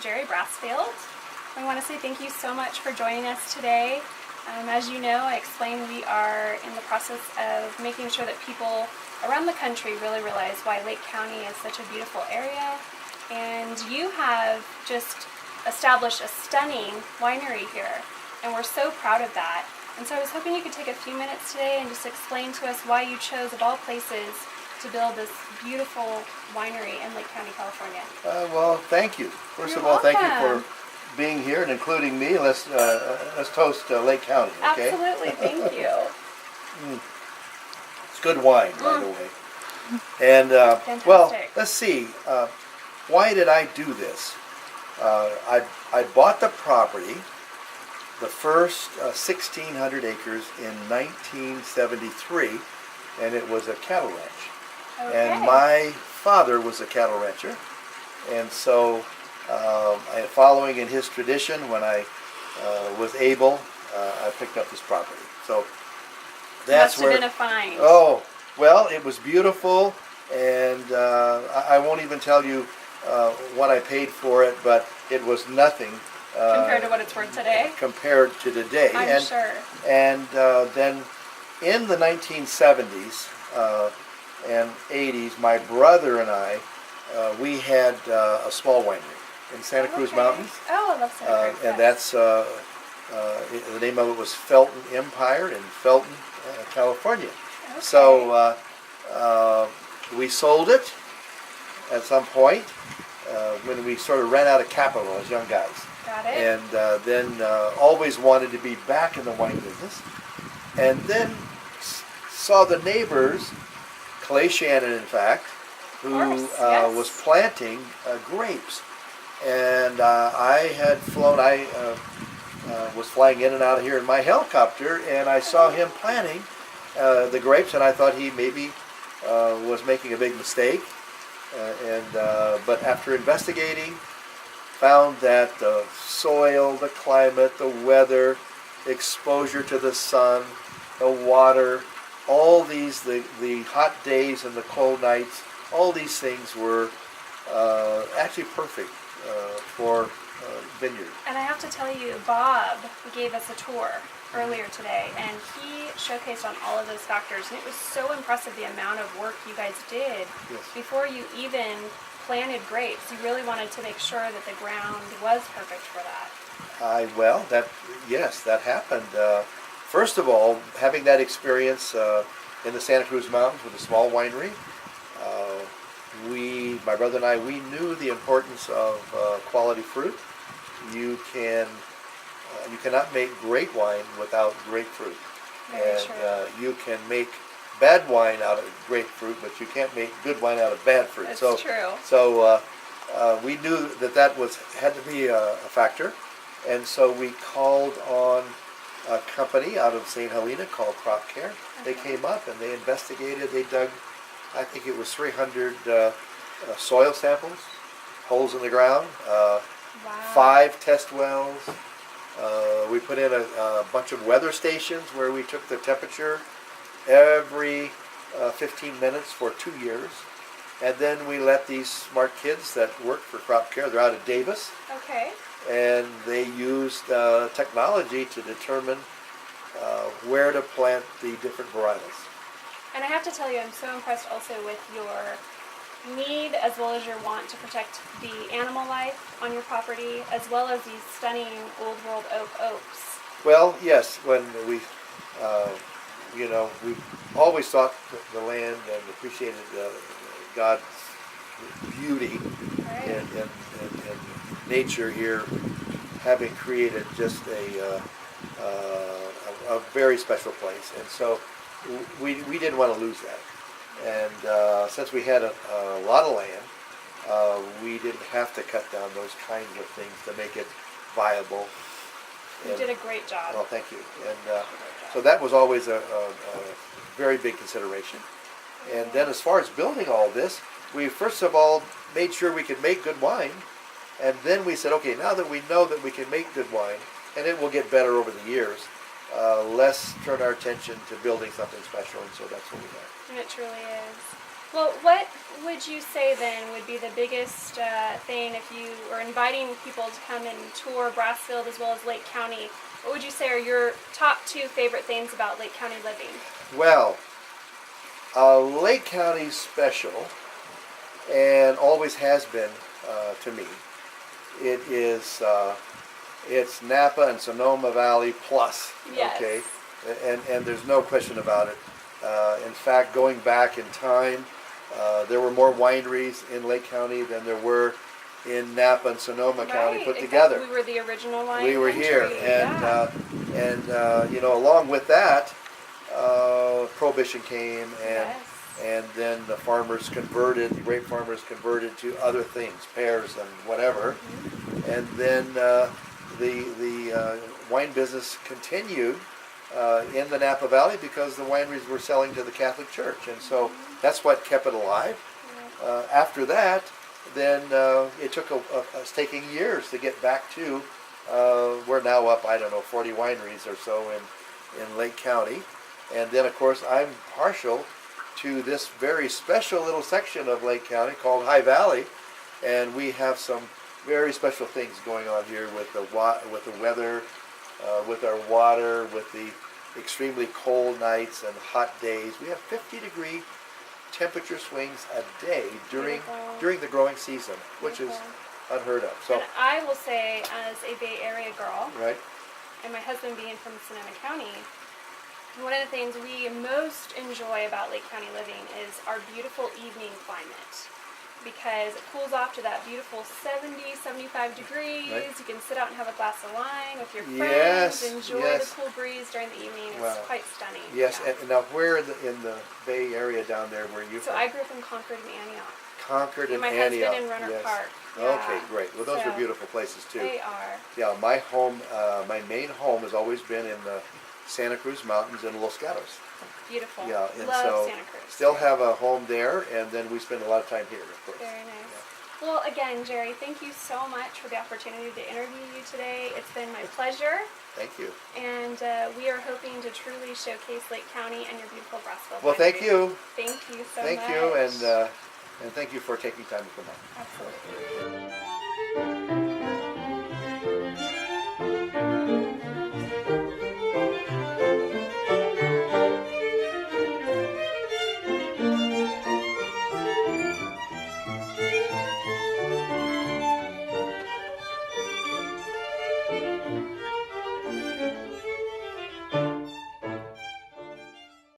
Jerry Brassfield. We want to say thank you so much for joining us today. As you know, I explained we are in the process of making sure that people around the country really realize why Lake County is such a beautiful area. And you have just established a stunning winery here, and we're so proud of that. And so I was hoping you could take a few minutes today and just explain to us why you chose, of all places, to build this beautiful winery in Lake County, California. Well, thank you. First of all, thank you for being here and including me. Let's toast Lake County, okay? Absolutely, thank you. It's good wine, by the way. And well, let's see. Why did I do this? I bought the property, the first 1,600 acres in 1973, and it was a cattle ranch. Okay. And my father was a cattle rancher, and so following in his tradition, when I was able, I picked up this property. So that's where. Must have been a find. Oh, well, it was beautiful, and I won't even tell you what I paid for it, but it was nothing compared to what it's worth today. Compared to today, I'm sure. And then in the 1970s and 80s, my brother and I, we had a small winery in Santa Cruz Mountains. Oh, I love Santa Cruz. And that's the name of it was Felton Empire in Felton, California. Okay. So we sold it at some point when we sort of ran out of capital as young guys. Got it. And then always wanted to be back in the wine business. And then saw the neighbors, Clay Shannon in fact, who was planting grapes. And I had flown, I was flying in and out of here in my helicopter, and I saw him planting the grapes, and I thought he maybe was making a big mistake. But after investigating, found that the soil, the climate, the weather, exposure to the sun, the water, all these, the hot days and the cold nights, all these things were actually perfect for vineyard. And I have to tell you, Bob gave us a tour earlier today, and he showcased on all of those factors, and it was so impressive the amount of work you guys did before you even planted grapes. You really wanted to make sure that the ground was perfect for that. Well, yes, that happened. First of all, having that experience in the Santa Cruz Mountains with a small winery, my brother and I, we knew the importance of quality fruit. You cannot make great wine without grapefruit. Very true. You can make bad wine out of grapefruit, but you can't make good wine out of bad fruit. That's true. So So we knew that had to be a factor, and so we called on a company out of St. Helena called Crop Care. They came up and they investigated. They dug, I think it was 300 soil samples, holes in the ground, 5 test wells. We put in a bunch of weather stations where we took the temperature every 15 minutes for 2 years. And then we let these smart kids that work for Crop Care, they're out of Davis. Okay. And they used technology to determine where to plant the different varietals. And I have to tell you, I'm so impressed also with your need as well as your want to protect the animal life on your property, as well as these stunning old world oaks. Well, yes, when we, we always thought the land and appreciated God's beauty and nature here, having created just a very special place, and so we didn't want to lose that. And since we had a lot of land, we didn't have to cut down those kinds of things to make it viable. You did a great job. Well, thank you. And so that was always a very big consideration. And then as far as building all this, we first of all made sure we could make good wine. And then we said, okay, now that we know that we can make good wine, and it will get better over the years, let's turn our attention to building something special, and so that's what we have. And it truly is. Well, what would you say then would be the biggest thing if you were inviting people to come and tour Brassfield as well as Lake County? What would you say are your top 2 favorite things about Lake County living? Well, Lake County's special, and always has been to me. It is it's Napa and Sonoma Valley plus. Yes. Okay, and there's no question about it. In fact, going back in time, there were more wineries in Lake County than there were in Napa and Sonoma County put together. We were the original wine We were country. here, and you know, along with that, Prohibition came, and then the farmers converted, the grape farmers converted to other things, pears and whatever, and then the wine business continued in the Napa Valley because the wineries were selling to the Catholic Church, and so that's what kept it alive. After that, then it took us taking years to get back to. We're now up, I don't know, 40 wineries or so in Lake County, and then of course I'm partial to this very special little section of Lake County called High Valley, and we have some very special things going on here with the weather, with our water, with the extremely cold nights and hot days. We have 50-degree temperature swings a day during the growing season, which is unheard of. So, and I will say, as a Bay Area girl, right, and my husband being from Sonoma County, one of the things we most enjoy about Lake County living is our beautiful evening climate, because it cools off to that beautiful 70, 75 degrees. Right. You can sit out and have a glass of wine with your friends, enjoy yes. the cool breeze during the evening. It's Wow. quite stunning. Yes, Yeah. and now where in the Bay Area down there were you So from? I grew up in Concord and Antioch. Concord and my Antioch. husband in Runner Yes. Park. Okay, Yeah. great. Well, those So, are beautiful places too. They are. Yeah, my home, my main home has always been in the Santa Cruz Mountains in Los Gatos. Beautiful. Yeah, and Love so Santa Cruz. still have a home there, and then we spend a lot of time here, of course. Very nice. Well, again, Jerry, thank you so much for the opportunity to interview you today. It's been my pleasure. Thank you. And we are hoping to truly showcase Lake County and your beautiful Brassfield. Well, thank you. Thank you so much. Thank you, and thank you for taking time to come on. Absolutely.